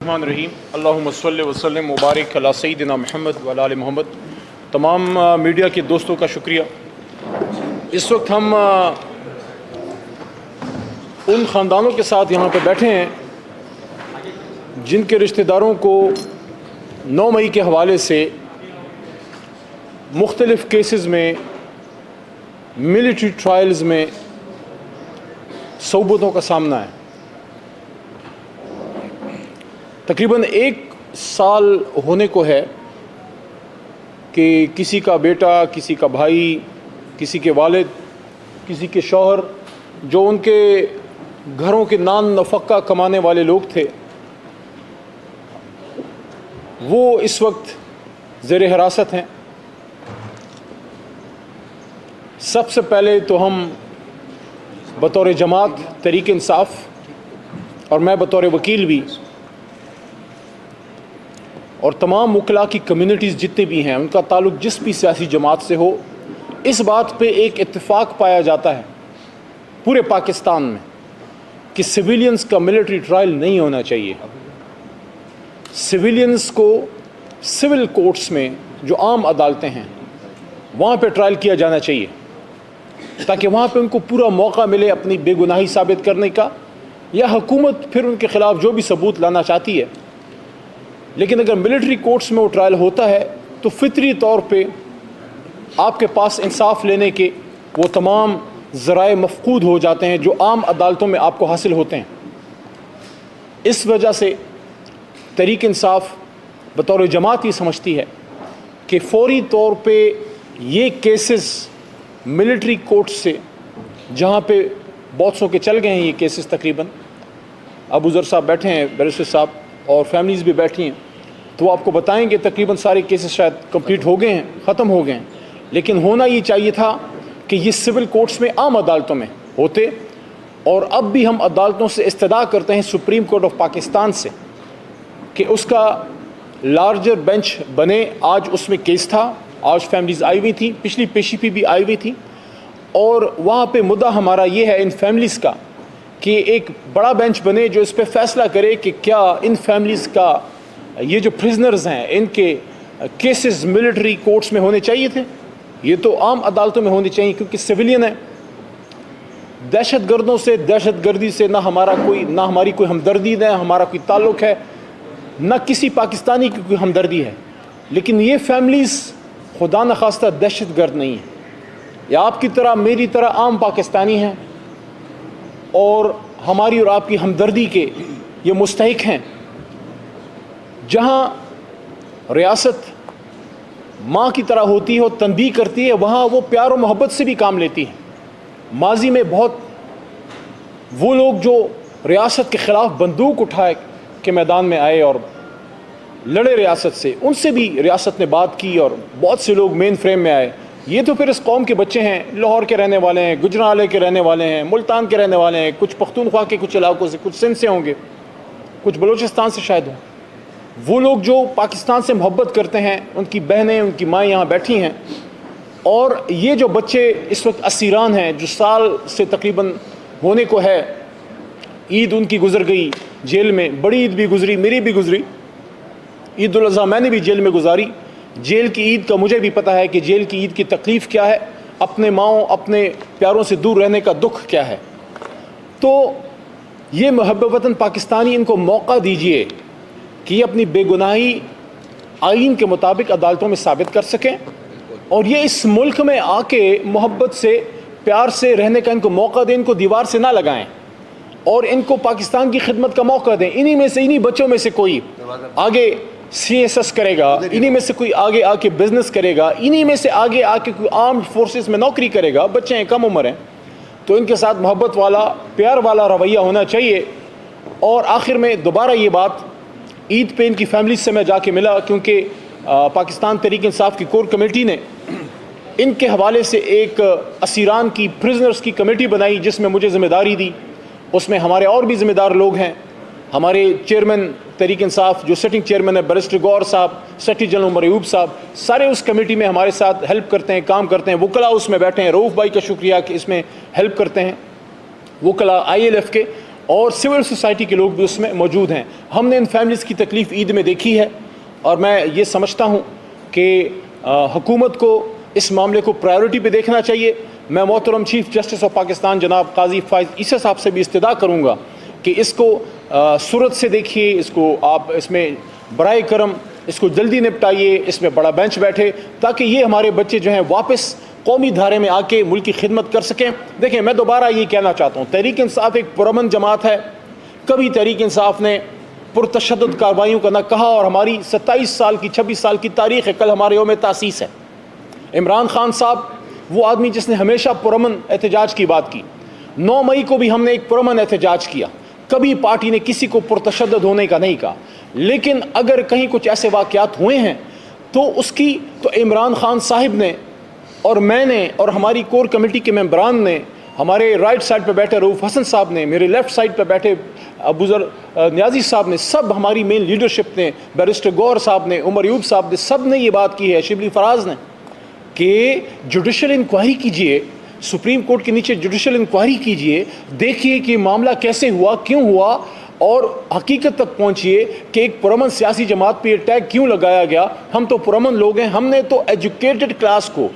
रहीम अल्लाहुम्मा सल्लि व सल्लिम मुबारक अला सय्यिदिना मुहम्मद व अला आलि मोहम्मद। तमाम मीडिया के दोस्तों का शुक्रिया। इस वक्त हम उन ख़ानदानों के साथ यहाँ पे बैठे हैं जिनके रिश्तेदारों को 9 मई के हवाले से मुख्तलिफ़ केसेस में मिलिट्री ट्रायल्स में सऊबतों का सामना है। तकरीबन 1 साल होने को है कि किसी का बेटा, किसी का भाई, किसी के वालिद, किसी के शौहर, जो उनके घरों के नान नफ़क़ा कमाने वाले लोग थे, वो इस वक्त ज़ेर हिरासत हैं। सबसे पहले तो हम बतौर जमात तहरीक इंसाफ और मैं बतौर वकील भी और तमाम वकला की कम्युनिटीज़ जितने भी हैं, उनका ताल्लुक़ जिस भी सियासी जमात से हो, इस बात पे एक इत्तेफाक पाया जाता है पूरे पाकिस्तान में कि सिविलियंस का मिलिट्री ट्रायल नहीं होना चाहिए। सिविलियंस को सिविल कोर्ट्स में, जो आम अदालतें हैं, वहाँ पे ट्रायल किया जाना चाहिए ताकि वहाँ पे उनको पूरा मौका मिले अपनी बेगुनाही साबित करने का, या हुकूमत फिर उनके ख़िलाफ़ जो भी सबूत लाना चाहती है। लेकिन अगर मिलिट्री कोर्ट्स में वो ट्रायल होता है तो फितरी तौर पे आपके पास इंसाफ लेने के वो तमाम ज़राए मफ़कूद हो जाते हैं जो आम अदालतों में आपको हासिल होते हैं। इस वजह से तहरीक इंसाफ बतौर जमात ये समझती है कि फ़ौरी तौर पे ये केसेस मिलिट्री कोर्ट से, जहाँ पे बहुत सौ के चल गए हैं ये केसेस, तकरीबन अबू ज़र साहब बैठे हैं, बैरिस्टर साहब और फैमिलीज़ भी बैठी हैं, तो वो आपको बताएंगे तकरीबन सारे केसेस शायद कंप्लीट हो गए हैं, ख़त्म हो गए हैं। लेकिन होना ये चाहिए था कि ये सिविल कोर्ट्स में, आम अदालतों में होते। और अब भी हम अदालतों से इस्तदा करते हैं, सुप्रीम कोर्ट ऑफ पाकिस्तान से, कि उसका लार्जर बेंच बने। आज उसमें केस था, आज फैमिलीज़ आई हुई थी, पिछली पेशी पे भी आई हुई थी, और वहाँ पे मुद्दा हमारा ये है इन फैमिलीज़ का कि एक बड़ा बेंच बने जो इस पे फैसला करे कि क्या इन फैमिलीज़ का, ये जो प्रिजनर्स हैं, इनके केसेस मिलिट्री कोर्ट्स में होने चाहिए थे। ये तो आम अदालतों में होने चाहिए, क्योंकि सिविलियन है। दहशत गर्दों से, दहशत गर्दी से ना हमारी कोई हमदर्दी है, हमारा कोई ताल्लुक़ है, ना किसी पाकिस्तानी की कोई हमदर्दी है। लेकिन ये फैमिलीज़ खुदा न खास्ता दहशत गर्द नहीं है, या आपकी तरह मेरी तरह आम पाकिस्तानी हैं और हमारी और आपकी हमदर्दी के ये मुस्तहिक हैं। जहाँ रियासत माँ की तरह होती है और तनबीह करती है, वहाँ वो प्यार और मोहब्बत से भी काम लेती है। माजी में बहुत वो लोग जो रियासत के ख़िलाफ़ बंदूक उठाए के मैदान में आए और लड़े रियासत से, उनसे भी रियासत ने बात की और बहुत से लोग मेन फ्रेम में आए। ये तो फिर इस कौम के बच्चे हैं, लाहौर के रहने वाले हैं, गुजरावाले के रहने वाले हैं, मुल्तान के रहने वाले हैं, कुछ पख्तूनख्वा के कुछ इलाकों से, कुछ सिंध से होंगे, कुछ बलूचिस्तान से शायद हों। वो लोग जो पाकिस्तान से मोहब्बत करते हैं, उनकी बहनें, उनकी माएँ यहाँ बैठी हैं। और ये जो बच्चे इस वक्त असीरान हैं, जो साल से तकरीबन होने को है, ईद उनकी गुजर गई जेल में, बड़ी ईद भी गुजरी, मेरी भी गुजरी, ईद उल अज़हा मैंने भी जेल में गुजारी। जेल की ईद का मुझे भी पता है कि जेल की ईद की तकलीफ़ क्या है, अपने माओ, अपने प्यारों से दूर रहने का दुख क्या है। तो ये मुहब्ब वतन पाकिस्तानी, इनको मौका दीजिए कि ये अपनी बेगुनाही आईन के मुताबिक अदालतों में साबित कर सकें, और ये इस मुल्क में आके मोहब्बत से, प्यार से रहने का इनको मौका दें। इनको दीवार से ना लगाएं और इनको पाकिस्तान की खिदमत का मौका दें। इन्हीं में से, इन्हीं बच्चों में से कोई आगे CSS करेगा, इन्हीं में से कोई आगे आके बिजनेस करेगा, इन्हीं में से आगे आके कोई आर्म्ड फोर्सेस में नौकरी करेगा। बच्चे हैं, कम उम्र हैं, तो इनके साथ मोहब्बत वाला, प्यार वाला रवैया होना चाहिए। और आखिर में दोबारा ये बात, ईद पे इनकी फैमिली से मैं जाके मिला, क्योंकि पाकिस्तान तहरीक इंसाफ की कोर कमेटी ने इनके हवाले से एक असीरान की, प्रिजनर्स की कमेटी बनाई, जिसमें मुझे ज़िम्मेदारी दी। उसमें हमारे और भी ज़िम्मेदार लोग हैं, हमारे चेयरमैन तहरीक इंसाफ, जो सेटिंग चेयरमैन है बैरिस्टर गौर साहब, सेक्रेटरी जनरल उमर अयूब साहब, सारे उस कमेटी में हमारे साथ हेल्प करते हैं, काम करते हैं। वकला उसमें बैठे हैं, रऊफ़ भाई का शुक्रिया कि इसमें हेल्प करते हैं, वकला ILF के। और सिविल सोसाइटी के लोग भी उसमें मौजूद हैं। हमने इन फैमिलीज़ की तकलीफ़ ईद में देखी है और मैं ये समझता हूँ कि हुकूमत को इस मामले को प्रायोरिटी पे देखना चाहिए। मैं मोहतरम चीफ़ जस्टिस ऑफ पाकिस्तान जनाब काजी फाइज़ ईसा साहब से भी इस्तदा करूँगा कि इसको सूरत से देखिए, इसको आप इसमें बराए करम इसको जल्दी निपटाइए, इसमें बड़ा बेंच बैठे ताकि ये हमारे बच्चे जो हैं वापस कौमी धारे में आके मुल्क की खिदमत कर सकें। देखें, मैं दोबारा ये कहना चाहता हूँ, तहरीक इंसाफ एक पुरअमन जमात है। कभी तहरीक इंसाफ ने पुरतशद्दुद कार्रवाइयों का ना कहा और हमारी 27 साल की 26 साल की तारीख़ है, कल हमारे यौम तासीस है। इमरान खान साहब वो आदमी जिसने हमेशा पुरअमन एहतजाज की बात की। 9 मई को भी हमने एक पुरअमन एहतजाज किया, कभी पार्टी ने किसी को पुरतशद्दुद होने का नहीं कहा। लेकिन अगर कहीं कुछ ऐसे वाक़यात हुए हैं तो इमरान खान साहिब ने और मैंने और हमारी कोर कमेटी के मेंबरान ने, हमारे राइट साइड पे बैठे रऊफ़ हसन साहब ने, मेरे लेफ़्ट साइड पे बैठे अबूज़र न्याजी साहब ने, सब हमारी मेन लीडरशिप ने, बैरिस्टर गौर साहब ने, उमर यूब साहब ने, सब ने ये बात की है, शिबली फराज ने, कि जुडिशल इंक्वायरी कीजिए, सुप्रीम कोर्ट के नीचे जुडिशल इंक्वायरी कीजिए, देखिए कि मामला कैसे हुआ, क्यों हुआ और हकीकत तक पहुंचिए कि एक पुरअमन सियासी जमात पे टैग क्यों लगाया गया। हम तो पुरअमन लोग हैं, हमने तो एजुकेटेड क्लास को,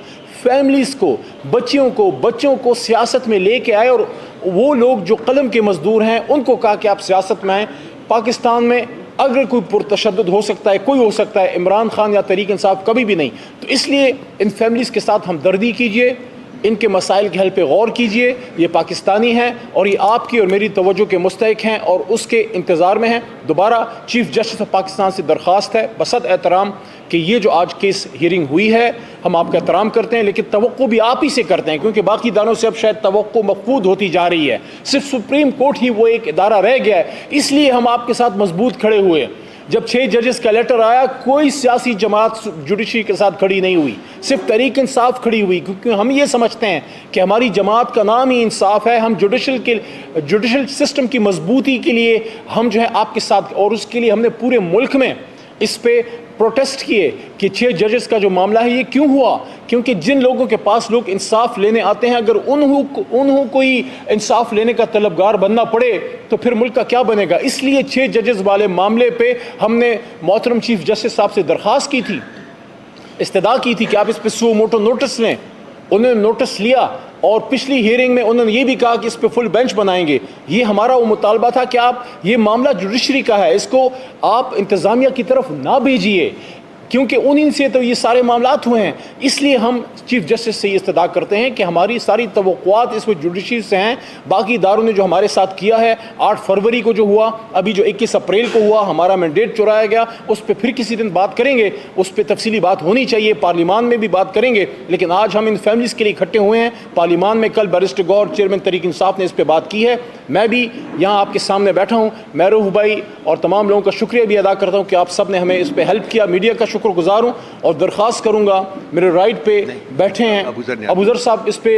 फैमिलीज़ को, बच्चों को सियासत में लेके आए और वो लोग जो कलम के मजदूर हैं उनको कहा कि आप सियासत में आएँ। पाकिस्तान में अगर कोई पुरतशद्दुद हो सकता है, कोई हो सकता है, इमरान खान या तहरीक इंसाफ कभी भी नहीं। तो इसलिए इन फैमिलीज़ के साथ हमदर्दी कीजिए, इनके मसाइल के हल पे गौर कीजिए। ये पाकिस्तानी हैं और ये आपकी और मेरी तवज्जो के मुस्तहिक हैं और उसके इंतज़ार में हैं। दोबारा चीफ़ जस्टिस ऑफ पाकिस्तान से दरख्वास्त है बसत एहतराम कि ये जो आज केस हियरिंग हुई है, हम आपका एहतराम करते हैं, लेकिन तवक्को भी आप ही से करते हैं, क्योंकि बाकी इदारों से अब शायद तवक्को मफकूद होती जा रही है। सिर्फ सुप्रीम कोर्ट ही वो एक इदारा रह गया है, इसलिए हम आपके साथ मजबूत खड़े हुए। जब 6 जजेस का लेटर आया, कोई सियासी जमात जुडिशरी के साथ खड़ी नहीं हुई, सिर्फ तहरीक इंसाफ खड़ी हुई, क्योंकि हम ये समझते हैं कि हमारी जमात का नाम ही इंसाफ है। हम जुडिशल सिस्टम की मजबूती के लिए हम जो है आपके साथ, और उसके लिए हमने पूरे मुल्क में इस पे प्रोटेस्ट किए कि 6 जजेस का जो मामला है ये क्यों हुआ, क्योंकि जिन लोगों के पास लोग इंसाफ लेने आते हैं, अगर उन्हों कोई इंसाफ लेने का तलबगार बनना पड़े तो फिर मुल्क का क्या बनेगा। इसलिए 6 जजेस वाले मामले पे हमने मोहतरम चीफ जस्टिस साहब से दरख्वास्त की थी, इस्तदा की थी कि आप इस पर सो मोटो नोटिस लें। उन्होंने नोटिस लिया और पिछली हियरिंग में उन्होंने ये भी कहा कि इस पे फुल बेंच बनाएंगे। ये हमारा वो मुतालबा था कि आप, ये मामला जुडिशरी का है, इसको आप इंतज़ामिया की तरफ ना भेजिए, क्योंकि उन्हीं से तो ये सारे मामलात हुए हैं। इसलिए हम चीफ जस्टिस से ये इस्तदा करते हैं कि हमारी सारी तवक्कुआत इसमें जुडिशरी से हैं। बाकी इदारों ने जो हमारे साथ किया है, 8 फरवरी को जो हुआ, अभी जो 21 अप्रैल को हुआ, हमारा मैंडेट चुराया गया, उस पर फिर किसी दिन बात करेंगे, उस पर तफसीली बात होनी चाहिए, पार्लियामान में भी बात करेंगे। लेकिन आज हम इन फैमिलीज़ के लिए इकट्ठे हुए हैं पार्लियामान में। कल बैरिस्टर गौर चेयरमैन तहरीक इंसाफ ने इस पर बात की है, मैं भी यहाँ आपके सामने बैठा हूँ। मैं रूह भाई और तमाम लोगों का शुक्रिया भी अदा करता हूँ कि आप सब ने हमें इस पर हेल्प किया। मीडिया का शुक्रगुजार हूँ और दरख्वास्त करूँगा, मेरे राइट पे बैठे हैं अबूज़र साहब, इस पे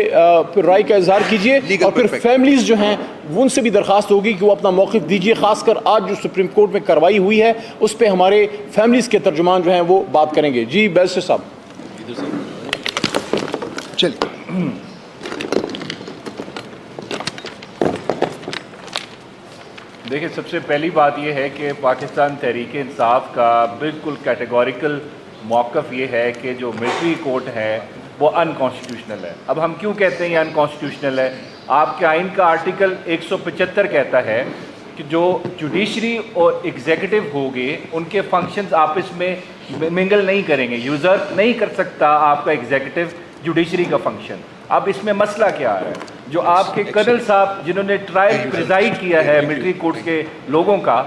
फिर राय का इजहार कीजिए और फिर फैमिलीज़ जो हैं उनसे भी दरख्वास्त होगी कि वो अपना मौक़िफ़ दीजिए। खासकर आज जो सुप्रीम कोर्ट में कार्रवाई हुई है उस पर हमारे फैमिलीज़ के तर्जुमान जो हैं वो बात करेंगे। जी बैरिस्टर साहब। चलिए, देखिए, सबसे पहली बात यह है कि पाकिस्तान तहरीक इंसाफ का बिल्कुल कैटेगोरिकल मौक़िफ़ ये है कि जो मिलिट्री कोर्ट है वो अनकॉन्स्टिट्यूशनल है। अब हम क्यों कहते हैं ये अनकॉन्स्टिट्यूशनल है? आपके आइन का आर्टिकल 175 कहता है कि जो जुडिशरी और एग्जीक्यूटिव होंगे उनके फंक्शंस आपस में मिंगल नहीं करेंगे, यूज़र नहीं कर सकता आपका एग्जीक्यूटिव जुडिशरी का फंक्शन। अब इसमें मसला क्या आ रहा है? जो आपके कर्नल साहब जिन्होंने ट्रायल प्रिजाइड किया है मिलिट्री कोर्ट के लोगों का,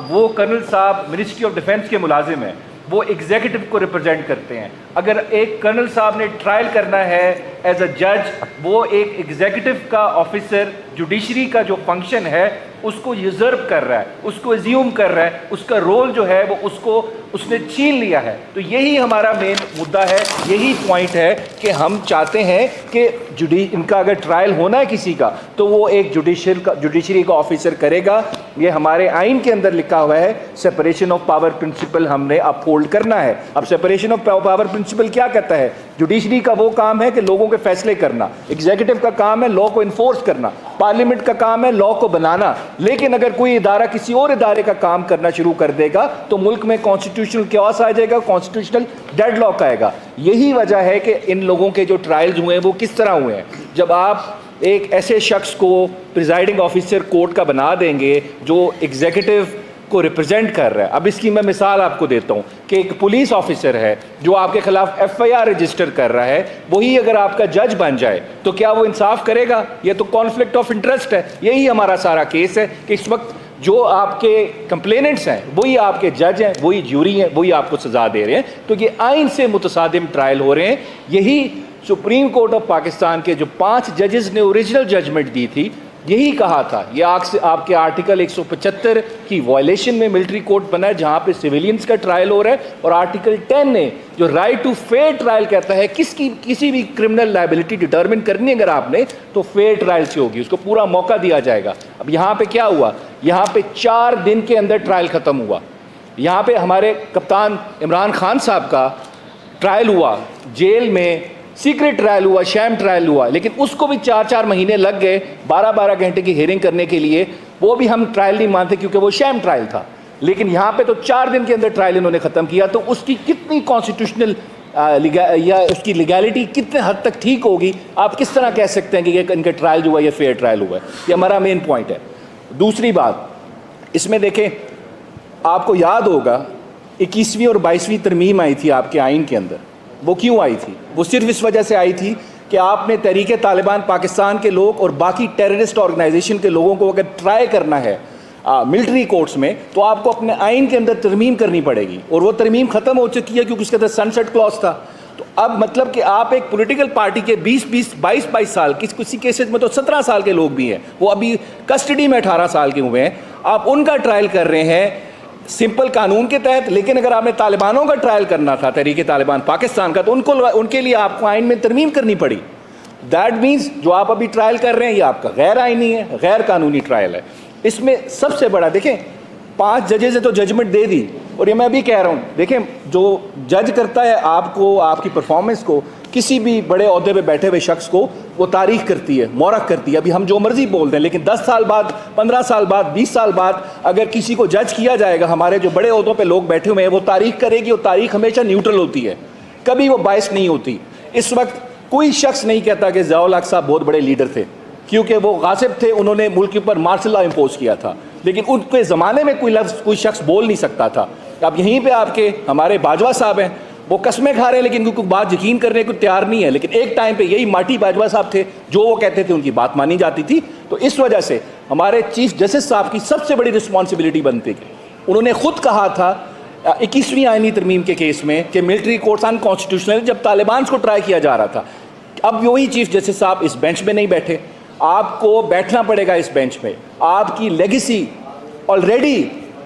वो कर्नल साहब मिनिस्ट्री ऑफ डिफेंस के मुलाजिम हैं, वो एग्जीक्यूटिव को रिप्रेजेंट करते हैं। अगर एक कर्नल साहब ने ट्रायल करना है एज अ जज, वो एक एग्जीक्यूटिव का ऑफिसर जुडिशरी का जो फंक्शन है उसको यूजर्व कर रहा है, उसको एज्यूम कर रहा है, उसका रोल जो है वो उसने छीन लिया है। तो यही हमारा मेन मुद्दा है, यही पॉइंट है कि हम चाहते हैं कि इनका अगर ट्रायल होना है किसी का तो वो एक जुडिशरी का ऑफिसर करेगा। ये हमारे आइन के अंदर लिखा हुआ है, सेपरेशन ऑफ पावर प्रिंसिपल हमने अपहोल्ड करना है। अब सेपरेशन ऑफ पावर प्रिंसिपल क्या कहता है? जुडिशरी का वो काम है कि लोगों के फैसले करना, एग्जीक्यूटिव का काम है लॉ को इन्फोर्स करना, पार्लियामेंट का काम है लॉ को बनाना। लेकिन अगर कोई इदारा किसी और इदारे का काम करना शुरू कर देगा तो मुल्क में कॉन्स्टिट्यूशनल क्योस आ जाएगा, कॉन्स्टिट्यूशनल डेडलॉक आएगा। यही वजह है कि इन लोगों के जो ट्रायल्स हुए हैं वो किस तरह हुए हैं। जब आप एक ऐसे शख्स को प्रिजाइडिंग ऑफिसर कोर्ट का बना देंगे जो एग्जीक्यूटिव को रिप्रेजेंट कर रहा है। अब इसकी मैं मिसाल आपको देता हूं कि एक पुलिस ऑफिसर है जो आपके खिलाफ एफआईआर रजिस्टर कर रहा है, वही अगर आपका जज बन जाए तो क्या वो इंसाफ करेगा? ये तो कॉन्फ्लिक्ट ऑफ इंटरेस्ट है। यही हमारा सारा केस है कि इस वक्त जो आपके कंप्लेनेंट्स हैं वही आपके जज हैं, वही ज्यूरी हैं, वही आपको सजा दे रहे हैं। तो ये आइन से मुतसादिम ट्रायल हो रहे हैं। यही सुप्रीम कोर्ट ऑफ पाकिस्तान के जो 5 जजेस ने ओरिजिनल जजमेंट दी थी, यही कहा था ये आपके आर्टिकल 175 की वायलेशन में मिलिट्री कोर्ट बना है जहां पे सिविलियंस का ट्रायल हो रहा है, और आर्टिकल 10 ने जो राइट टू फेयर ट्रायल कहता है किसी भी क्रिमिनल लायबिलिटी डिटर्मिन करनी अगर आपने तो फेयर ट्रायल से होगी, उसको पूरा मौका दिया जाएगा। अब यहाँ पे क्या हुआ, यहाँ पे 4 दिन के अंदर ट्रायल ख़त्म हुआ। यहाँ पे हमारे कप्तान इमरान खान साहब का ट्रायल हुआ, जेल में सीक्रेट ट्रायल हुआ, शैम ट्रायल हुआ, लेकिन उसको भी 4-4 महीने लग गए 12-12 घंटे की हियरिंग करने के लिए। वो भी हम ट्रायल नहीं मानते क्योंकि वो शैम ट्रायल था। लेकिन यहाँ पे तो 4 दिन के अंदर ट्रायल इन्होंने ख़त्म किया। तो उसकी कितनी कॉन्स्टिट्यूशनल या उसकी लीगैलिटी कितने हद तक ठीक होगी? आप किस तरह कह सकते हैं कि ये इनका ट्रायल जो हुआ ये फेयर ट्रायल हुआ है? ये हमारा मेन पॉइंट है। दूसरी बात, इसमें देखें, आपको याद होगा 21वीं और 22वीं तरमीम आई थी आपके आइन के अंदर। वो क्यों आई थी? वो सिर्फ इस वजह से आई थी कि आपने तहरीक तालिबान पाकिस्तान के लोग और बाकी टेररिस्ट ऑर्गेनाइजेशन के लोगों को अगर ट्राई करना है मिलिट्री कोर्ट्स में तो आपको अपने आइन के अंदर तरमीम करनी पड़ेगी, और वो तरमीम ख़त्म हो चुकी है क्योंकि उसके अंदर सनसेट क्लॉज था। तो अब मतलब कि आप एक पॉलिटिकल पार्टी के 20-20, 22-22 साल, किसी केसेस में तो 17 साल के लोग भी हैं, वो अभी कस्टडी में 18 साल के हुए हैं, आप उनका ट्रायल कर रहे हैं सिंपल कानून के तहत। लेकिन अगर आपने तालिबानों का ट्रायल करना था, तहरीक तालिबान पाकिस्तान का, तो उनके लिए आपको आइन में तरमीम करनी पड़ी। दैट मीन्स जो आप अभी ट्रायल कर रहे हैं ये आपका गैर आइनी है, गैर कानूनी ट्रायल है। इसमें सबसे बड़ा देखें, 5 जजेस ने तो जजमेंट दे दी, और ये मैं भी कह रहा हूँ, देखें जो जज करता है आपको, आपकी परफॉर्मेंस को, किसी भी बड़े ओहदे पे बैठे हुए शख्स को वो तारीख करती है, मौरख करती है। अभी हम जो मर्जी बोल दें, लेकिन 10 साल बाद, 15 साल बाद, 20 साल बाद अगर किसी को जज किया जाएगा, हमारे जो बड़े ओहदों पे लोग बैठे हुए हैं वो तारीख करेगी, और तारीख हमेशा न्यूट्रल होती है, कभी वो बायस नहीं होती। इस वक्त कोई शख्स नहीं कहता कि ज़ियाउल हक साहब बहुत बड़े लीडर थे, क्योंकि वो गासिब थे, उन्होंने मुल्क के ऊपर मार्शल लॉ इम्पोज किया था, लेकिन उनके ज़माने में कोई शख्स बोल नहीं सकता था। अब यहीं पे आपके हमारे बाजवा साहब हैं, वो कस्में खा रहे हैं लेकिन उनको बात यकीन करने को तैयार नहीं है। लेकिन एक टाइम पे यही माटी बाजवा साहब थे, जो वो कहते थे उनकी बात मानी जाती थी। तो इस वजह से हमारे चीफ जस्टिस साहब की सबसे बड़ी रिस्पॉन्सिबिलिटी बनती है। उन्होंने खुद कहा था 21वीं आईनी तरमीम के केस में कि मिलिट्री कोर्ट्स अनकॉन्स्टिट्यूशनल, जब तालिबान को ट्राई किया जा रहा था। अब वही चीफ जस्टिस साहब इस बेंच में नहीं बैठे, आपको बैठना पड़ेगा इस बेंच में। आपकी लेगेसी ऑलरेडी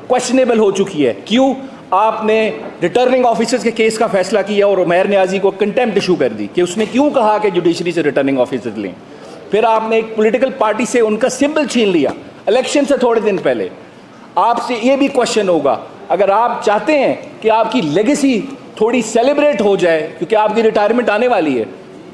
क्वेश्चनेबल हो चुकी है। क्यों? आपने रिटर्निंग ऑफिसर्स के केस का फैसला किया और उमैर नियाजी को कंटेम्प्ट इशू कर दी कि उसने क्यों कहा कि जुडिशरी से रिटर्निंग ऑफिसर्स लें। फिर आपने एक पॉलिटिकल पार्टी से उनका सिंबल छीन लिया इलेक्शन से थोड़े दिन पहले। आपसे ये भी क्वेश्चन होगा, अगर आप चाहते हैं कि आपकी लेगेसी थोड़ी सेलिब्रेट हो जाए क्योंकि आपकी रिटायरमेंट आने वाली है,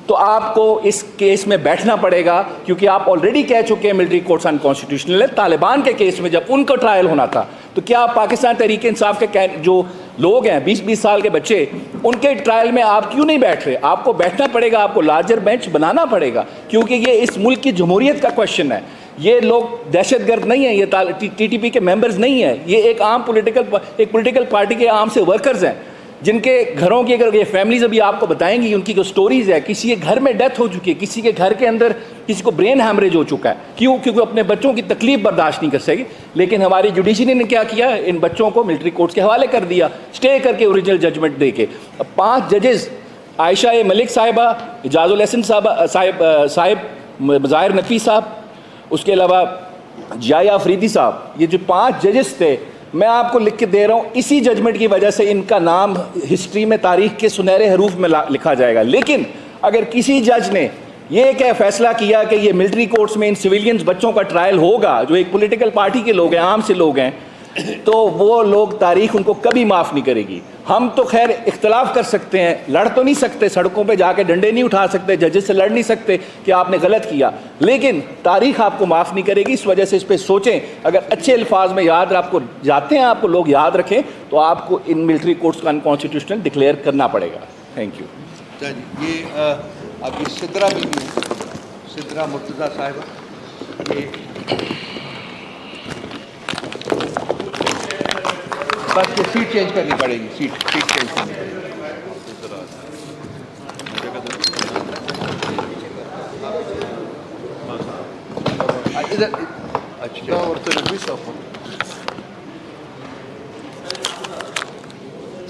तो आपको इस केस में बैठना पड़ेगा, क्योंकि आप ऑलरेडी कह चुके हैं मिलिट्री कोर्ट्स अनकॉन्स्टिट्यूशनल है। तालिबान के केस में जब उनका ट्रायल होना था, तो क्या पाकिस्तान तहरीक इंसाफ के जो लोग हैं 20-20 साल के बच्चे, उनके ट्रायल में आप क्यों नहीं बैठ रहे? आपको बैठना पड़ेगा, आपको लार्जर बेंच बनाना पड़ेगा, क्योंकि ये इस मुल्क की जमहूरियत का क्वेश्चन है। ये लोग दहशतगर्द नहीं है, ये टीटीपी के मेंबर्स नहीं है, ये एक आम पॉलिटिकल पार्टी के आम से वर्कर्स हैं, जिनके घरों की अगर ये फैमिलीज अभी आपको बताएंगी, उनकी जो स्टोरीज है, किसी के घर में डेथ हो चुकी है, किसी के घर के अंदर किसी को ब्रेन हैमरेज हो चुका है। क्यों? क्योंकि अपने बच्चों की तकलीफ बर्दाश्त नहीं कर सकेगी। लेकिन हमारी जुडिशरी ने क्या किया, इन बच्चों को मिलिट्री कोर्ट्स के हवाले कर दिया, स्टे करके ओरिजिनल जजमेंट दे के। 5 जजेस, आयशा मलिक साहिबा, इजाजुल हसन साहिब, ज़ाहिर नकवी साहब, उसके अलावा जिया अफरीदी साहब, ये जो 5 जजेस थे, मैं आपको लिख के दे रहा हूँ, इसी जजमेंट की वजह से इनका नाम हिस्ट्री में, तारीख के सुनहरे हरूफ में लिखा जाएगा। लेकिन अगर किसी जज ने ये क्या फैसला किया कि ये मिलिट्री कोर्ट्स में इन सिविलियंस बच्चों का ट्रायल होगा, जो एक पॉलिटिकल पार्टी के लोग हैं, आम से लोग हैं, तो वो लोग तारीख उनको कभी माफ़ नहीं करेगी। हम तो खैर इख्तलाफ कर सकते हैं, लड़ तो नहीं सकते, सड़कों पे जाके डंडे नहीं उठा सकते, जजेस से लड़ नहीं सकते कि आपने गलत किया, लेकिन तारीख आपको माफ़ नहीं करेगी। इस वजह से इस पर सोचें। अगर अच्छे अल्फाज में याद आपको जाते हैं, आपको लोग याद रखें, तो आपको इन मिलिट्री कोर्ट्स को अनकॉन्स्टिट्यूशनल डिक्लेयर करना पड़ेगा। Thank you. अच्छा जी, ये अभी सिद्रा बीबी हैं, सिद्रा मुर्तज़ा साहिबा, ये बस ये सीट चेंज करनी पड़ेगी, सीट चेंज करनी पड़ेगी। इधर अच्छा,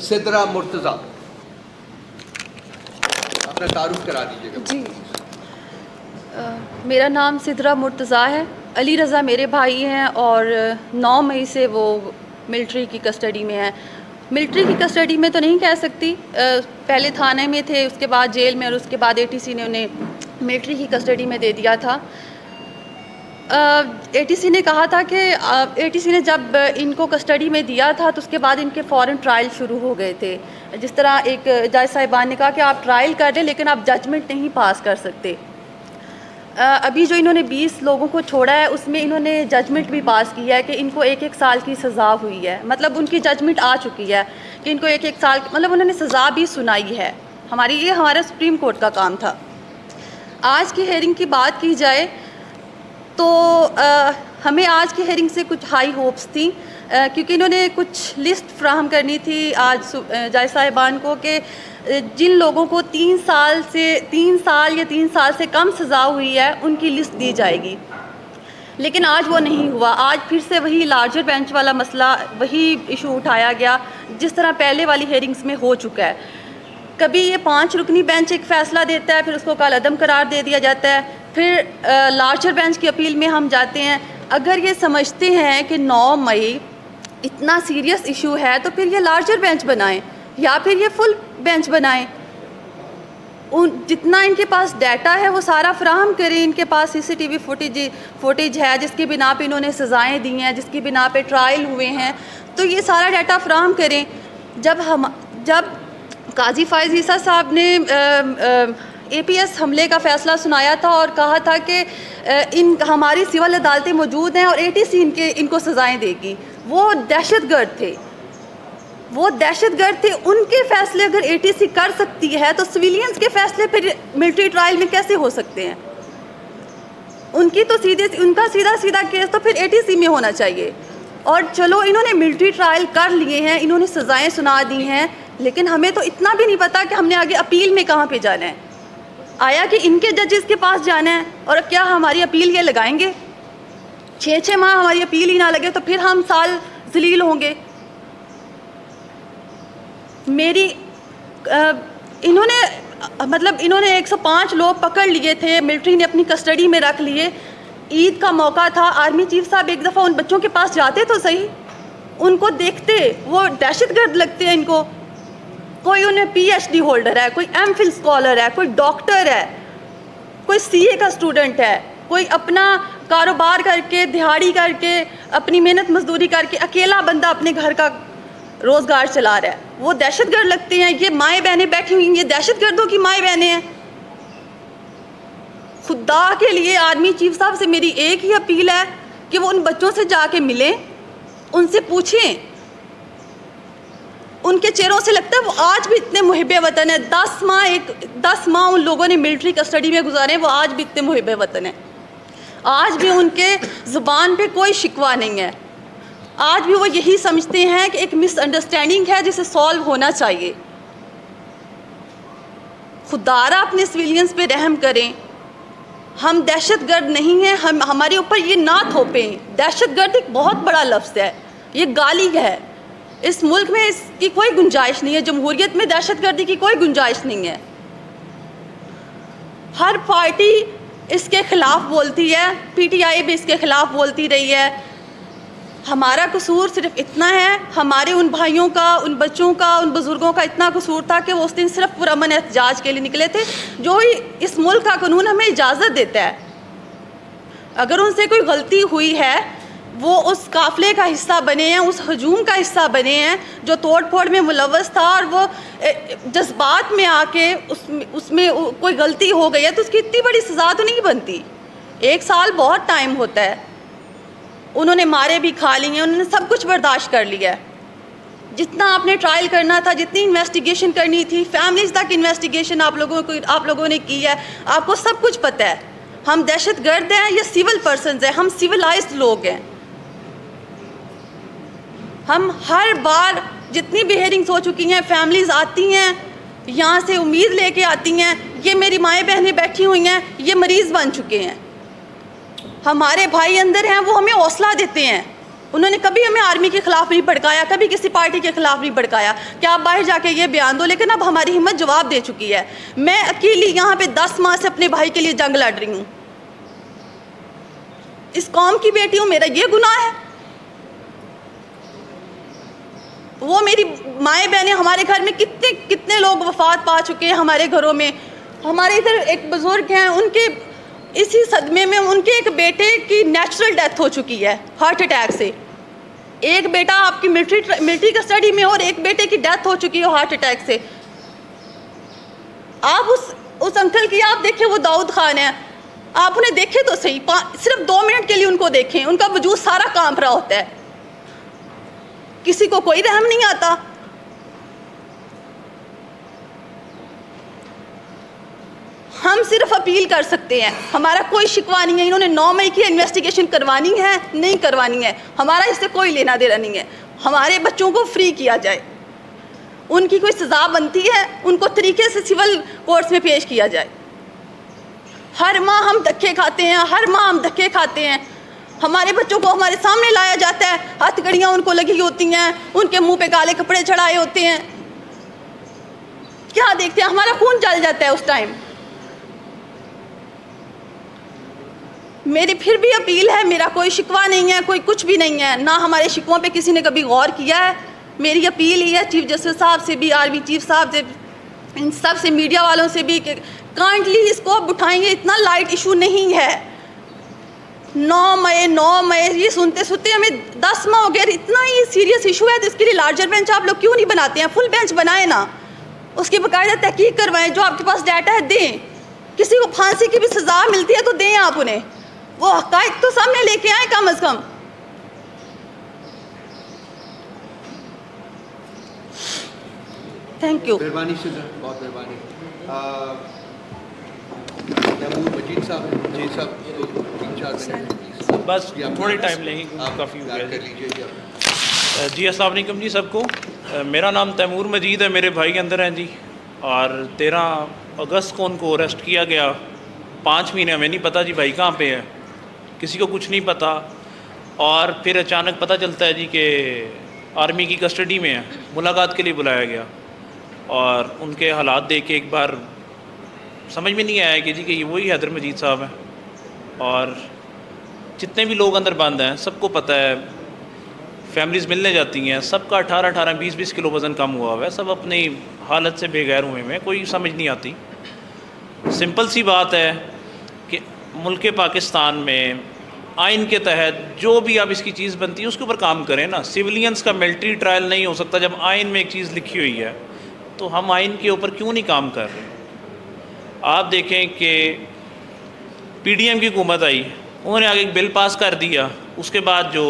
सिद्रा मुर्तज़ा, अपना तारुफ करा दीजिएगा। जी, मेरा नाम सिद्रा मुर्तज़ा है। अली रज़ा मेरे भाई हैं और 9 मई से वो मिलिट्री की कस्टडी में है। मिलिट्री की कस्टडी में तो नहीं कह सकती, पहले थाने में थे, उसके बाद जेल में, और उसके बाद एटीसी ने उन्हें मिलिट्री की कस्टडी में दे दिया था। एटीसी ने कहा था कि एटीसी ने जब इनको कस्टडी में दिया था तो उसके बाद इनके फ़ौरन ट्रायल शुरू हो गए थे। जिस तरह एक जज साहिबान ने कहा कि आप ट्रायल कर लें लेकिन आप जजमेंट नहीं पास कर सकते। अभी जो इन्होंने 20 लोगों को छोड़ा है उसमें इन्होंने जजमेंट भी पास किया है कि इनको 1-1 साल की सज़ा हुई है, मतलब उनकी जजमेंट आ चुकी है कि इनको 1-1 साल, मतलब उन्होंने सज़ा भी सुनाई है। ये हमारे सुप्रीम कोर्ट का काम था। आज की हेयरिंग की बात की जाए तो हमें आज की हेयरिंग से कुछ हाई होप्स थी, क्योंकि इन्होंने कुछ लिस्ट फ्राहम करनी थी आज जज साहिबान को कि जिन लोगों को 3 साल या 3 साल से कम सज़ा हुई है उनकी लिस्ट दी जाएगी, लेकिन आज वो नहीं हुआ। आज फिर से वही लार्जर बेंच वाला मसला, वही इशू उठाया गया जिस तरह पहले वाली हेयरिंग्स में हो चुका है। कभी ये 5 रुकनी बेंच एक फ़ैसला देता है, फिर उसको कालअदम करार दे दिया जाता है, फिर लार्जर बेंच की अपील में हम जाते हैं। अगर ये समझते हैं कि 9 मई इतना सीरियस इशू है तो फिर ये लार्जर बेंच बनाएं या फिर ये फुल बेंच बनाएं। जितना इनके पास डाटा है वो सारा फ्राहम करें। इनके पास सीसीटीवी फुटेज है जिसकी बिना पे इन्होंने सज़ाएं दी हैं, जिसकी बिना पे ट्रायल हुए हैं, तो ये सारा डाटा फ्राहम करें। जब काजी फ़ाइज़ ईसा साहब ने APS हमले का फ़ैसला सुनाया था और कहा था कि हमारी सिविल अदालतें मौजूद हैं और ATC इनको सज़ाएं देगी, वो दहशतगर्द थे। उनके फ़ैसले अगर ATC कर सकती है तो सिविलियंस के फ़ैसले फिर मिलिट्री ट्रायल में कैसे हो सकते हैं? उनका सीधा केस तो फिर ATC में होना चाहिए। और चलो इन्होंने मिलिट्री ट्रायल कर लिए हैं, इन्होंने सज़ाएं सुना दी हैं, लेकिन हमें तो इतना भी नहीं पता कि हमने आगे अपील में कहाँ पे जाना है। आया कि इनके जजेस के पास जाना है, और क्या हमारी अपील ये लगाएंगे? 6-6 माह हमारी अपील ही ना लगे तो फिर हम साल जलील होंगे। इन्होंने 105 लोग पकड़ लिए थे, मिलिट्री ने अपनी कस्टडी में रख लिए। ईद का मौका था, आर्मी चीफ साहब एक दफ़ा उन बच्चों के पास जाते तो सही, उनको देखते, वो दहशतगर्द लगते हैं इनको। कोई उन्हें PhD होल्डर है, कोई MPhil स्कॉलर है, कोई डॉक्टर है, कोई CA का स्टूडेंट है, कोई अपना कारोबार करके, दिहाड़ी करके, अपनी मेहनत मजदूरी करके अकेला बंदा अपने घर का रोज़गार चला रहा है, वो दहशतगर्द लगते हैं। ये माएँ बहनें बैठी हुई हैं, ये दहशतगर्दों की माएँ बहनें हैं। खुदा के लिए आर्मी चीफ साहब से मेरी एक ही अपील है कि वो उन बच्चों से जाके मिलें, उनसे पूछें। उनके चेहरों से लगता है वो आज भी इतने मुहिब्बे वतन है। 10 माह उन लोगों ने मिलिट्री कस्टडी में गुजारे, वो आज भी इतने मुहिब्बे वतन है। आज भी उनके ज़ुबान पे कोई शिकवा नहीं है। आज भी वो यही समझते हैं कि एक मिसअंडरस्टैंडिंग है जिसे सॉल्व होना चाहिए। खुदारा अपने सिविलियंस पे रहम करें। हम दहशतगर्द नहीं हैं, हमारे ऊपर ये ना थोपें। दहशतगर्द एक बहुत बड़ा लफ्ज़ है, ये गाली है। इस मुल्क में इसकी कोई गुंजाइश नहीं है, जमहूरियत में दहशतगर्दी की कोई गुंजाइश नहीं है। हर पार्टी इसके ख़िलाफ़ बोलती है, PTI भी इसके ख़िलाफ़ बोलती रही है। हमारा कसूर सिर्फ इतना है, हमारे उन भाइयों का, उन बच्चों का, उन बुज़ुर्गों का इतना कसूर था कि वो उस दिन सिर्फ पुरअमन एहतजाज के लिए निकले थे, जो ही इस मुल्क का कानून हमें इजाज़त देता है। अगर उनसे कोई गलती हुई है, वो उस काफ़िले का हिस्सा बने हैं, उस हजूम का हिस्सा बने हैं जो तोड़ फोड़ में मुलव्वस था, और वो जज्बात में आके उसमें कोई गलती हो गई है तो उसकी इतनी बड़ी सज़ा तो नहीं बनती। 1 साल बहुत टाइम होता है। उन्होंने मारे भी खा लिए हैं, उन्होंने सब कुछ बर्दाश्त कर लिया है। जितना आपने ट्रायल करना था, जितनी इन्वेस्टिगेशन करनी थी, फैमिलीज़ तक इन्वेस्टिगेशन आप लोगों ने की है, आपको सब कुछ पता है। हम दहशतगर्द हैं या सिविल पर्सनस हैं? हम सिविलाइज्ड लोग हैं। हम हर बार जितनी भी हेयरिंग्स हो चुकी हैं, फैमिलीज़ आती हैं यहाँ से उम्मीद लेके आती हैं, ये मेरी माएँ बहनें बैठी हुई हैं, ये मरीज़ बन चुके हैं, हमारे भाई अंदर हैं, वो हमें हौसला देते हैं। उन्होंने कभी हमें आर्मी के ख़िलाफ़ नहीं भड़काया, कभी किसी पार्टी के ख़िलाफ़ नहीं भड़काया कि आप बाहर जाके ये बयान दो, लेकिन अब हमारी हिम्मत जवाब दे चुकी है। मैं अकेली यहाँ पे 10 माह से अपने भाई के लिए जंग लड़ रही हूँ। इस कौम की बेटी हूँ, मेरा ये गुनाह है? वो मेरी माएँ बहनें, हमारे घर में कितने कितने लोग वफात पा चुके हैं हमारे घरों में। हमारे इधर एक बुज़ुर्ग हैं, उनके इसी सदमे में उनके एक बेटे की नेचुरल डेथ हो चुकी है हार्ट अटैक से। एक बेटा आपकी मिलिट्री कस्टडी में और एक बेटे की डेथ हो चुकी है हार्ट अटैक से। आप उस अंकल की आप देखें, वो दाऊद खान है, आप उन्हें देखें तो सही, सिर्फ 2 मिनट के लिए उनको देखें, उनका वजूद सारा कांप रहा होता है, किसी को कोई रहम नहीं आता। हम सिर्फ अपील कर सकते हैं, हमारा कोई शिकवा नहीं है। इन्होंने 9 मई की इन्वेस्टिगेशन करवानी है, नहीं करवानी है, हमारा इससे कोई लेना देना नहीं है। हमारे बच्चों को फ्री किया जाए, उनकी कोई सज़ा बनती है, उनको तरीके से सिविल कोर्ट्स में पेश किया जाए। हर माह हम धक्के खाते हैं, हर माह हम धक्के खाते हैं। हमारे बच्चों को हमारे सामने लाया जाता है, हथकड़ियाँ उनको लगी होती हैं, उनके मुंह पे काले कपड़े चढ़ाए होते हैं। क्या देखते हैं? हमारा खून जल जाता है उस टाइम। मेरी फिर भी अपील है, मेरा कोई शिकवा नहीं है, कोई कुछ भी नहीं है, ना हमारे शिकवों पे किसी ने कभी गौर किया है। मेरी अपील ही है चीफ जस्टिस साहब से भी, आर्मी चीफ साहब से, इन सब से, मीडिया वालों से भी कि काइंडली इसको अब उठाएंगे। इतना लाइट इशू नहीं है। 9 मई ये सुनते सुनते हमें 10 माह हो गए। इतना ही सीरियस इशू है तो इसके लिए लार्जर बेंच आप लोग क्यों नहीं बनाते हैं? फुल बेंच बनाए ना, उसकी बाकायदा तहकीक करवाएं, जो आपके पास डाटा है दें। किसी को फांसी की भी सज़ा मिलती है तो दें आप उन्हें, वो हक़ाइक़ तो सामने लेके आए कम अज़ कम। Thank you. मेहरबानी से, बहुत मेहरबानी। तैमूर मजीद साहब, जी साहब, 2-3-4 मिनट बस थोड़े टाइम लेंगे, काफ़ी हो गया। कर लीजिए जी अस्सलाम वालेकुम जी सबको। मेरा नाम तैमूर मजीद है, मेरे भाई अंदर हैं जी, और 13 अगस्त को उनको अरेस्ट किया गया। 5 महीने हमें नहीं पता जी भाई कहाँ पे है, किसी को कुछ नहीं पता। और फिर अचानक पता चलता है जी कि आर्मी की कस्टडी में है, मुलाकात के लिए बुलाया गया। और उनके हालात देख के एक बार समझ में नहीं आया कि जी कि ये वही हैदर मजीद साहब हैं। और जितने भी लोग अंदर बंद हैं सबको पता है, फैमिलीज़ मिलने जाती हैं, सबका 18-18, 20-20 किलो वज़न कम हुआ हुआ है, सब अपनी हालत से बेगैर हुए हैं, कोई समझ नहीं आती। सिंपल सी बात है कि मुल्क पाकिस्तान में आइन के तहत जो भी अब इसकी चीज़ बनती है उसके ऊपर काम करें ना। सिविलियंस का मिलिट्री ट्रायल नहीं हो सकता। जब आइन में एक चीज़ लिखी हुई है तो हम आइन के ऊपर क्यों नहीं काम कर रहे? आप देखें कि PDM की हुकूमत आई, उन्होंने आगे एक बिल पास कर दिया, उसके बाद जो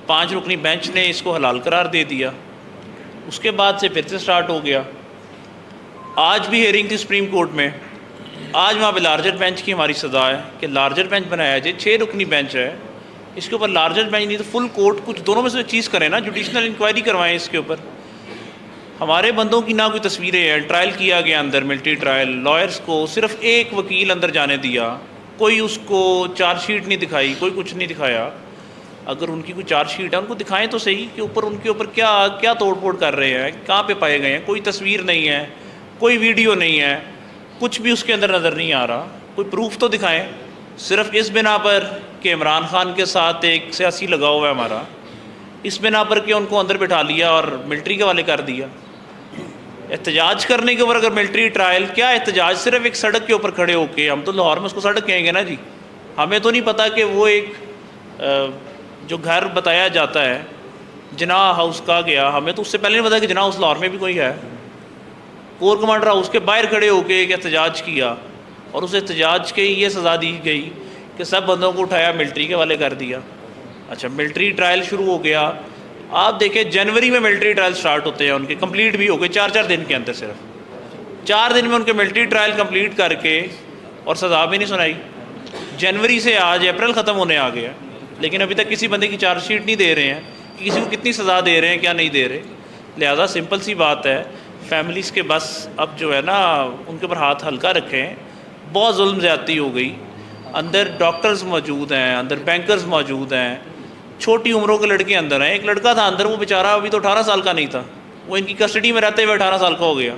5 रुकनी बेंच ने इसको हलाल करार दे दिया, उसके बाद से फिर से स्टार्ट हो गया। आज भी हेयरिंग थी सुप्रीम कोर्ट में, आज वहाँ पे लार्जर बेंच की हमारी सज़ा है कि लार्जर बेंच बनाया जाए। 6 रुकनी बेंच है, इसके ऊपर लार्जर बेंच नहीं तो फुल कोर्ट, कुछ दोनों में से चीज़ करें ना, जुडिशनल इंक्वायरी करवाएं इसके ऊपर। हमारे बंदों की ना कोई तस्वीरें हैं, ट्रायल किया गया अंदर, मिलिट्री ट्रायल, लॉयर्स को सिर्फ एक वकील अंदर जाने दिया, कोई उसको चार्जशीट नहीं दिखाई, कोई कुछ नहीं दिखाया। अगर उनकी कोई चार्जशीट है उनको दिखाएं तो सही कि ऊपर उनके ऊपर क्या क्या तोड़ फोड़ कर रहे हैं, कहाँ पे पाए गए हैं। कोई तस्वीर नहीं है, कोई वीडियो नहीं है, कुछ भी उसके अंदर नज़र नहीं आ रहा, कोई प्रूफ तो दिखाएं। सिर्फ इस बिना पर कि इमरान खान के साथ एक सियासी लगाव है हमारा, इस बिना पर कि उनको अंदर बिठा लिया और मिलिट्री के वाले कर दिया। एहतजाज करने के ऊपर अगर मिलिट्री ट्रायल, क्या एहतजाज सिर्फ एक सड़क के ऊपर खड़े होके, हम तो लाहौर में उसको सड़क कहेंगे ना जी, हमें तो नहीं पता कि वो एक जो घर बताया जाता है जिनाह हाउस का गया, हमें तो उससे पहले नहीं पता कि जिनाह हाउस लाहौर में भी कोई है। कोर कमांडर हाउस के बाहर खड़े होकर एक एहतजाज किया और उस एहतजाज के ये सज़ा दी गई कि सब बंदों को उठाया मिलिट्री के वाले कर दिया। अच्छा, मिलिट्री ट्रायल शुरू हो गया। आप देखें जनवरी में मिलिट्री ट्रायल स्टार्ट होते हैं उनके, कंप्लीट भी हो गए 4-4 दिन के अंदर, सिर्फ 4 दिन में उनके मिलिट्री ट्रायल कंप्लीट करके और सज़ा भी नहीं सुनाई। जनवरी से आज अप्रैल ख़त्म होने आ गया, लेकिन अभी तक किसी बंदे की चार्जशीट नहीं दे रहे हैं कि किसी को कितनी सज़ा दे रहे हैं, क्या नहीं दे रहे। लिहाजा सिंपल सी बात है, फैमिलीज़ के बस अब जो है ना उनके ऊपर हाथ हल्का रखें। बहुत जुल्म ज़्यादती हो गई। अंदर डॉक्टर्स मौजूद हैं, अंदर बैंकर्स मौजूद हैं, छोटी उम्रों के लड़के अंदर हैं। एक लड़का था अंदर, वो बेचारा अभी तो 18 साल का नहीं था, वो इनकी कस्टडी में रहते हुए 18 साल का हो गया।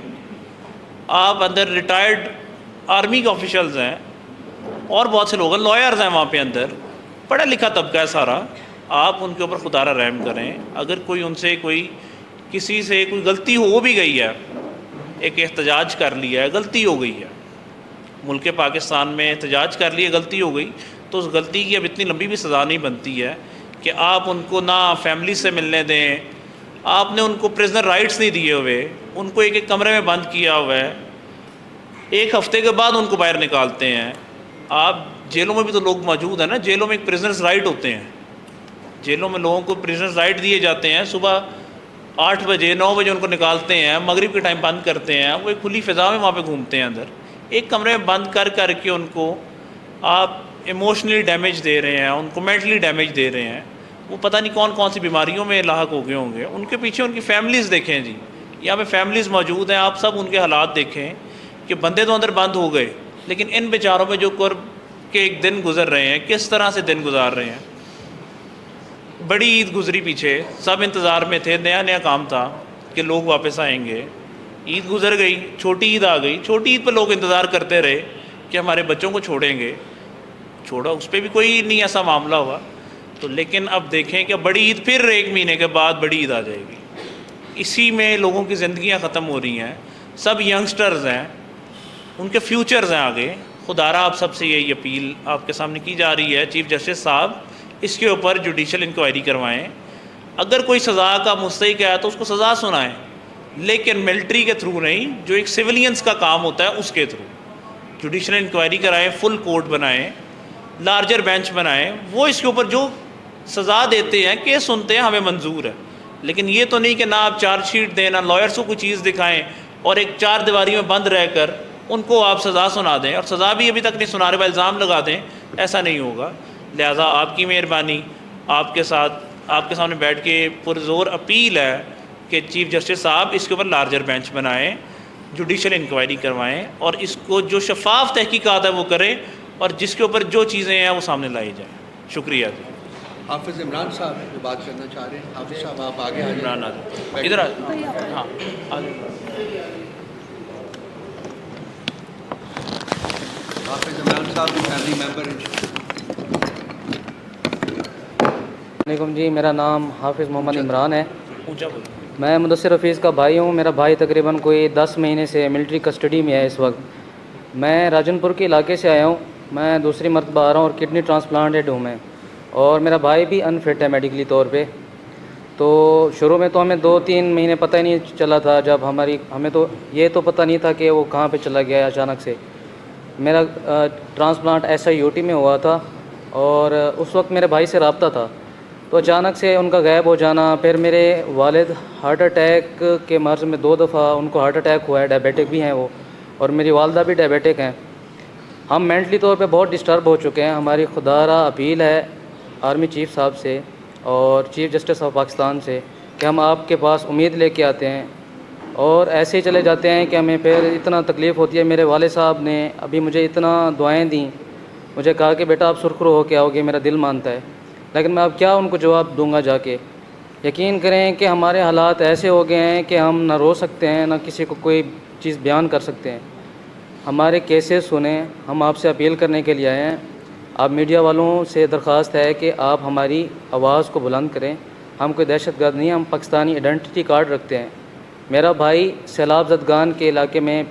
आप अंदर रिटायर्ड आर्मी के ऑफिशल्स हैं और बहुत से लोग लॉयर्स हैं वहाँ पे अंदर, पढ़ा लिखा तबका है सारा। आप उनके ऊपर खुदारा रहम करें। अगर कोई उनसे किसी से कोई गलती हो भी गई है, एक एहतजाज कर लिया है, गलती हो गई है, मुल्क पाकिस्तान में एहतजाज कर लिया, गलती हो गई, तो उस गलती की अब इतनी लंबी भी सज़ा नहीं बनती है कि आप उनको ना फैमिली से मिलने दें। आपने उनको प्रिजनर राइट्स नहीं दिए हुए, उनको एक एक कमरे में बंद किया हुआ है, 1 हफ़्ते के बाद उनको बाहर निकालते हैं। आप जेलों में भी तो लोग मौजूद हैं ना, जेलों में एक प्रिजनर्स राइट होते हैं, जेलों में लोगों को प्रिजनर्स राइट दिए जाते हैं। सुबह 8 बजे 9 बजे उनको निकालते हैं, मगरिब के टाइम बंद करते हैं, वो एक खुली फ़िज़ा में वहाँ पे घूमते हैं अंदर, एक कमरे में बंद कर के उनको आप इमोशनली डैमेज दे रहे हैं, उनको मेंटली डैमेज दे रहे हैं। वो पता नहीं कौन कौन सी बीमारियों में लाहक हो गए होंगे। उनके पीछे उनकी फैमिलीज़ देखें जी, यहाँ पे फैमिलीज़ मौजूद हैं, आप सब उनके हालात देखें कि बंदे तो अंदर बंद हो गए, लेकिन इन बेचारों में जो कुर्ब के एक दिन गुजर रहे हैं, किस तरह से दिन गुजार रहे हैं। बड़ी ईद गुजरी पीछे, सब इंतज़ार में थे, नया नया काम था कि लोग वापस आएंगे। ईद गुजर गई, छोटी ईद आ गई, छोटी ईद पर लोग इंतज़ार करते रहे कि हमारे बच्चों को छोड़ेंगे, छोड़ा, उस पर भी कोई नहीं ऐसा मामला हुआ। तो लेकिन अब देखें कि बड़ी ईद फिर 1 महीने के बाद बड़ी ईद आ जाएगी। इसी में लोगों की ज़िंदगियाँ ख़त्म हो रही हैं, सब यंगस्टर्स हैं, उनके फ्यूचर्स हैं आगे। खुदारा आप सबसे यही अपील आपके सामने की जा रही है, चीफ़ जस्टिस साहब इसके ऊपर जुडिशल इंक्वायरी करवाएं। अगर कोई सज़ा का मुस्तहिक है तो उसको सज़ा सुनाएं, लेकिन मिलिट्री के थ्रू नहीं, जो एक सिविलियंस का काम होता है उसके थ्रू जुडिशल इंक्वायरी कराएं, फुल कोर्ट बनाएं, लार्जर बेंच बनाएं। वो इसके ऊपर जो सज़ा देते हैं, केस सुनते हैं, हमें मंजूर है, लेकिन ये तो नहीं कि ना आप चार्जशीट दें, ना लॉयर्स को कोई चीज़ दिखाएं और एक 4 दीवारी में बंद रहकर उनको आप सज़ा सुना दें, और सज़ा भी अभी तक नहीं सुना रहे, पर इल्ज़ाम लगा दें। ऐसा नहीं होगा। लिहाजा आपकी मेहरबानी, आपके साथ आपके सामने बैठ के पुरज़ोर अपील है कि चीफ़ जस्टिस साहब इसके ऊपर लार्जर बेंच बनाएं, जुडिशल इंक्वायरी करवाएं और इसको जो शफाफ तहकीकात है वो करें और जिसके ऊपर जो चीज़ें हैं वो सामने लाई जाएँ। शुक्रिया जी। हाफिज़ इमरान साहब जो बात करना चाह रहे हैं, हाफिज़ साहब आप आगे आ जाइए। इमरान आ इधर आ, हाँ हाफिज़ इमरान साहब फैमिली मेम्बर हैं। वालेकुम जी, मेरा नाम हाफिज़ मोहम्मद इमरान है। ऊँचा बोलो। मैं मुदस्सिर हफीज़ का भाई हूँ। मेरा भाई तकरीबन कोई 10 महीने से मिलिट्री कस्टडी में है इस वक्त। मैं राजनपुर के इलाके से आया हूँ। मैं दूसरी मरतबा आ रहा हूँ और किडनी ट्रांसप्लांटेड हूँ मैं, और मेरा भाई भी अनफिट है मेडिकली तौर पे। तो शुरू में तो हमें 2-3 महीने पता ही नहीं चला था, जब हमें तो ये तो पता नहीं था कि वो कहाँ पे चला गया अचानक से। मेरा ट्रांसप्लांट SIUT में हुआ था और उस वक्त मेरे भाई से रब्ता था, तो अचानक से उनका गायब हो जाना। फिर मेरे वालिद हार्ट अटैक के मर्ज़ में 2 दफ़ा उनको हार्ट अटैक हुआ है, डायबिटिक भी हैं वो, और मेरी वालदा भी डायबिटिक हैं। हम मेंटली तौर पे बहुत डिस्टर्ब हो चुके हैं। हमारी खुदारा अपील है आर्मी चीफ़ साहब से और चीफ़ जस्टिस ऑफ पाकिस्तान से कि हम आपके पास उम्मीद लेके आते हैं और ऐसे ही चले जाते हैं कि हमें फिर इतना तकलीफ़ होती है। मेरे वाले साहब ने अभी मुझे इतना दुआएं दी, मुझे कहा कि बेटा आप सुरखरू होके आओगे, मेरा दिल मानता है, लेकिन मैं अब क्या उनको जवाब दूंगा जाके। यकीन करें कि हमारे हालात ऐसे हो गए हैं कि हम ना रो सकते हैं, ना किसी को कोई चीज़ बयान कर सकते हैं। हमारे केसेस सुने, हम आपसे अपील करने के लिए आए हैं। आप मीडिया वालों से दरख्वास्त है कि आप हमारी आवाज़ को बुलंद करें। हम कोई दहशतगर्द नहीं, हम पाकिस्तानी आइडेंटिटी कार्ड रखते हैं। मेरा भाई सैलाब जदगान के इलाके में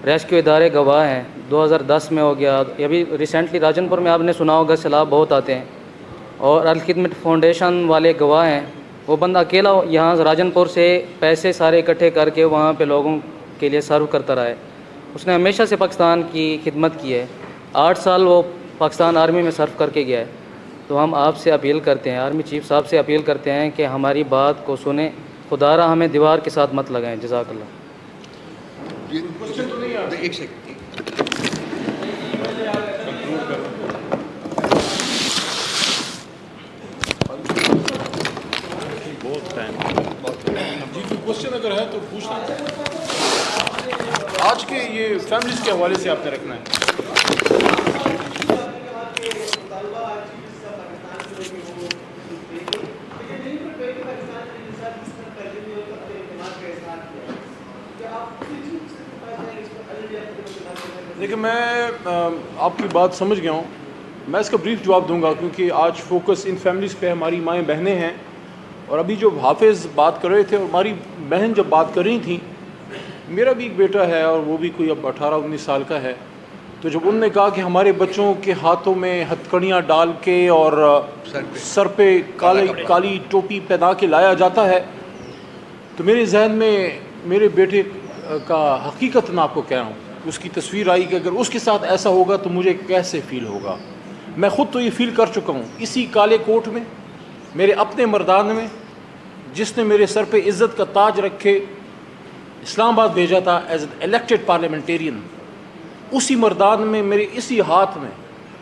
रेस्क्यू इदारे गवाह हैं, 2010 में हो गया। अभी रिसेंटली राजनपुर में आपने सुना होगा सैलाब बहुत आते हैं, और अल खिदमत फाउंडेशन वाले गवाह हैं। वो बंदा अकेला यहाँ राजनपुर से पैसे सारे इकट्ठे करके वहाँ पे लोगों के लिए सर्व करता रहा है। उसने हमेशा से पाकिस्तान की खिदमत की है। 8 साल वो पाकिस्तान आर्मी में सर्व करके गया है। तो हम आपसे अपील करते हैं, आर्मी चीफ साहब से अपील करते हैं कि हमारी बात को सुने, खुदारा हमें दीवार के साथ मत लगाएं। जज़ाकल्लाह। एक सेकंड। जी कोई क्वेश्चन अगर है तो पूछना। आज के ये फैमिलीज के हवाले से आपने रखना है। देखिए मैं आपकी बात समझ गया हूँ। मैं इसका ब्रीफ जवाब दूंगा क्योंकि आज फोकस इन फैमिलीज़ पे हमारी माएँ बहनें हैं। और अभी जो हाफिज़ बात कर रहे थे और हमारी बहन जब बात कर रही थी, मेरा भी एक बेटा है और वो भी कोई अब 18-19 साल का है। तो जब उन्होंने कहा कि हमारे बच्चों के हाथों में हथकड़ियाँ डाल के और सर पे काली टोपी पहना के लाया जाता है, तो मेरे जहन में मेरे बेटे का हकीकत मैं आपको कह रहा हूँ, उसकी तस्वीर आई कि अगर उसके साथ ऐसा होगा तो मुझे कैसे फ़ील होगा। मैं ख़ुद तो ये फ़ील कर चुका हूँ इसी काले कोट में, मेरे अपने मर्दान में, जिसने मेरे सर पे इज़्ज़त का ताज रखे इस्लामाबाद भेजा था एज एन इलेक्टेड पार्लियामेंटेरियन। उसी मर्दान में मेरे इसी हाथ में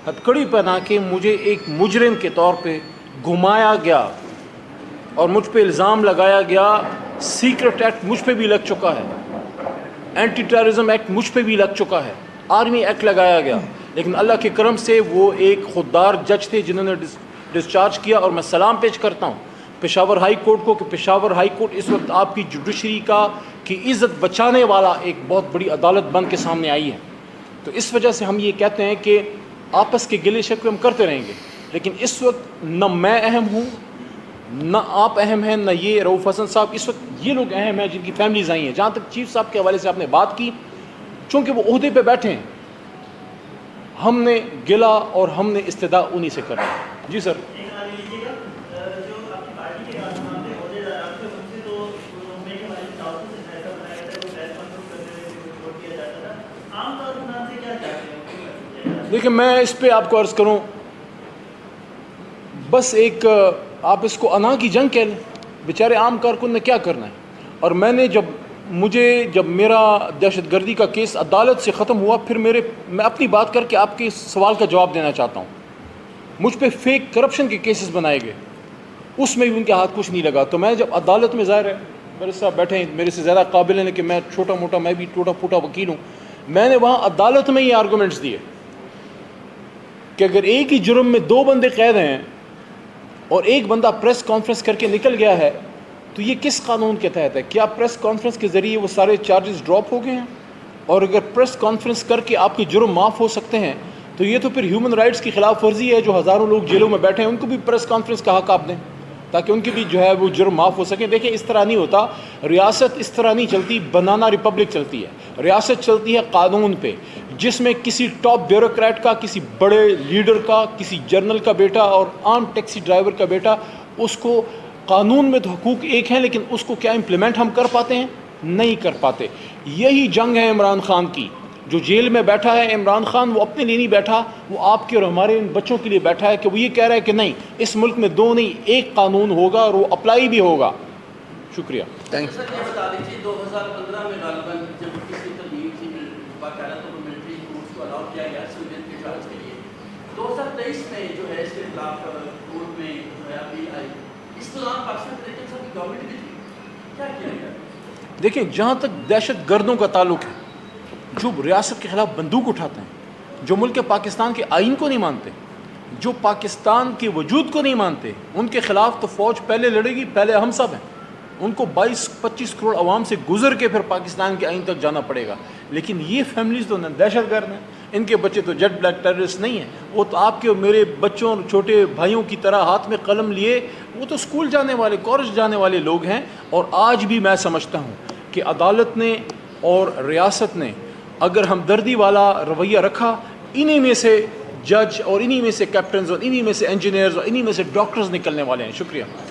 हथकड़ी पहना के मुझे एक मुजरिम के तौर पे घुमाया गया और मुझ पे इल्ज़ाम लगाया गया। सीक्रेट एक्ट मुझ पे भी लग चुका है, एंटी टेररिज्म एक्ट मुझ पे भी लग चुका है, आर्मी एक्ट लगाया गया। लेकिन अल्लाह के करम से वो एक खुददार जज थे जिन्होंने डिस्चार्ज किया। और मैं सलाम पेश करता हूँ पेशावर हाई कोर्ट को कि पेशावर हाई कोर्ट इस वक्त आपकी जुडिशरी की इज़्ज़त बचाने वाला एक बहुत बड़ी अदालत बन के सामने आई है। तो इस वजह से हम ये कहते हैं कि आपस के गिले शिकवे हम करते रहेंगे, लेकिन इस वक्त न मैं अहम हूँ, न आप अहम हैं, न ये रऊफ़ हसन साहब, इस वक्त ये लोग अहम हैं जिनकी फैमिलीज़ आई हैं। जहाँ तक चीफ साहब के हवाले से आपने बात की, चूँकि वो ओहदे पे बैठे हैं, हमने गिला और हमने इस्तिदा उन्हीं से करना है। जी सर। देखिए मैं इस पे आपको अर्ज़ करूं, बस एक आप इसको अना की जंग कह लें। बेचारे आम कारकुन ने क्या करना है। और मैंने जब मेरा दहशतगर्दी का केस अदालत से ख़त्म हुआ, फिर मैं अपनी बात करके आपके सवाल का जवाब देना चाहता हूँ। मुझ पे फेक करप्शन के केसेस बनाए गए, उसमें भी उनके हाथ कुछ नहीं लगा। तो मैं जब अदालत में, ज़ाहिर है मेरे साथ बैठे हैं, मेरे से ज़्यादा काबिल हैं, लेकिन मैं छोटा मोटा, मैं भी टूटा फूटा वकील हूँ। मैंने वहाँ अदालत में ये आर्गूमेंट्स दिए कि अगर एक ही जुर्म में 2 बंदे कैद हैं और एक बंदा प्रेस कॉन्फ्रेंस करके निकल गया है, तो ये किस कानून के तहत है? क्या प्रेस कॉन्फ्रेंस के ज़रिए वो सारे चार्जेस ड्रॉप हो गए हैं? और अगर प्रेस कॉन्फ्रेंस करके आपके जुर्म माफ़ हो सकते हैं, तो ये तो फिर ह्यूमन राइट्स की खिलाफ वर्जी है। जो हज़ारों लोग जेलों में बैठे हैं, उनको भी प्रेस कॉन्फ्रेंस का हक़ आप दें ताकि उनकी भी जो है वो जुर्म माफ़ हो सके। देखिए इस तरह नहीं होता, रियासत इस तरह नहीं चलती, बनाना रिपब्लिक चलती है। रियासत चलती है कानून पे, जिसमें किसी टॉप ब्यूरोक्रेट का, किसी बड़े लीडर का, किसी जर्नल का बेटा और आम टैक्सी ड्राइवर का बेटा, उसको कानून में तो हकूक़ एक हैं, लेकिन उसको क्या इम्प्लीमेंट हम कर पाते हैं? नहीं कर पाते। यही जंग है इमरान खान की। जो जेल में बैठा है इमरान खान, वो अपने लिए नहीं बैठा, वो आपके और हमारे इन बच्चों के लिए बैठा है कि वो ये कह रहा है कि नहीं, इस मुल्क में 2 नहीं 1 कानून होगा और वो अप्लाई भी होगा। शुक्रिया। थैंक्स। सर ये बता दीजिए 2015 में गालिबन जब किसी तब्दील थी बाकायदा तो मिलिट्री कोर्ट्स को अलाउ किया गया सिविलियन के चार्ज के लिए। 2023 में जो है इसके खिलाफ कोर्ट में जो है अपील आई। इस दौरान पाकिस्तान तरीके से गवर्नमेंट भी थी, क्या किया गया? देखिए जहाँ तक दहशत गर्दों का ताल्लुक है, जो रियासत के ख़िलाफ़ बंदूक उठाते हैं, जो मुल्क पाकिस्तान के आइन को नहीं मानते, जो पाकिस्तान के वजूद को नहीं मानते, उनके ख़िलाफ़ तो फ़ौज पहले लड़ेगी, पहले हम सब हैं। उनको 22-25 करोड़ आवाम से गुजर के फिर पाकिस्तान के आइन तक जाना पड़ेगा। लेकिन ये फैमिलीज़ तो दहशत गर्द हैं, इनके बच्चे तो जेट ब्लैक टेररिस्ट नहीं हैं। वो तो आपके और मेरे बच्चों और छोटे भाइयों की तरह हाथ में कलम लिए, वो तो स्कूल जाने वाले, कॉलेज जाने वाले लोग हैं। और आज भी मैं समझता हूँ कि अदालत ने और रियासत ने अगर हमदर्दी वाला रवैया रखा, इन्हीं में से जज और इन्हीं में से कैप्टन और इन्हीं में से इंजीनियर्स और इन्हीं में से डॉक्टर्स निकलने वाले हैं। शुक्रिया।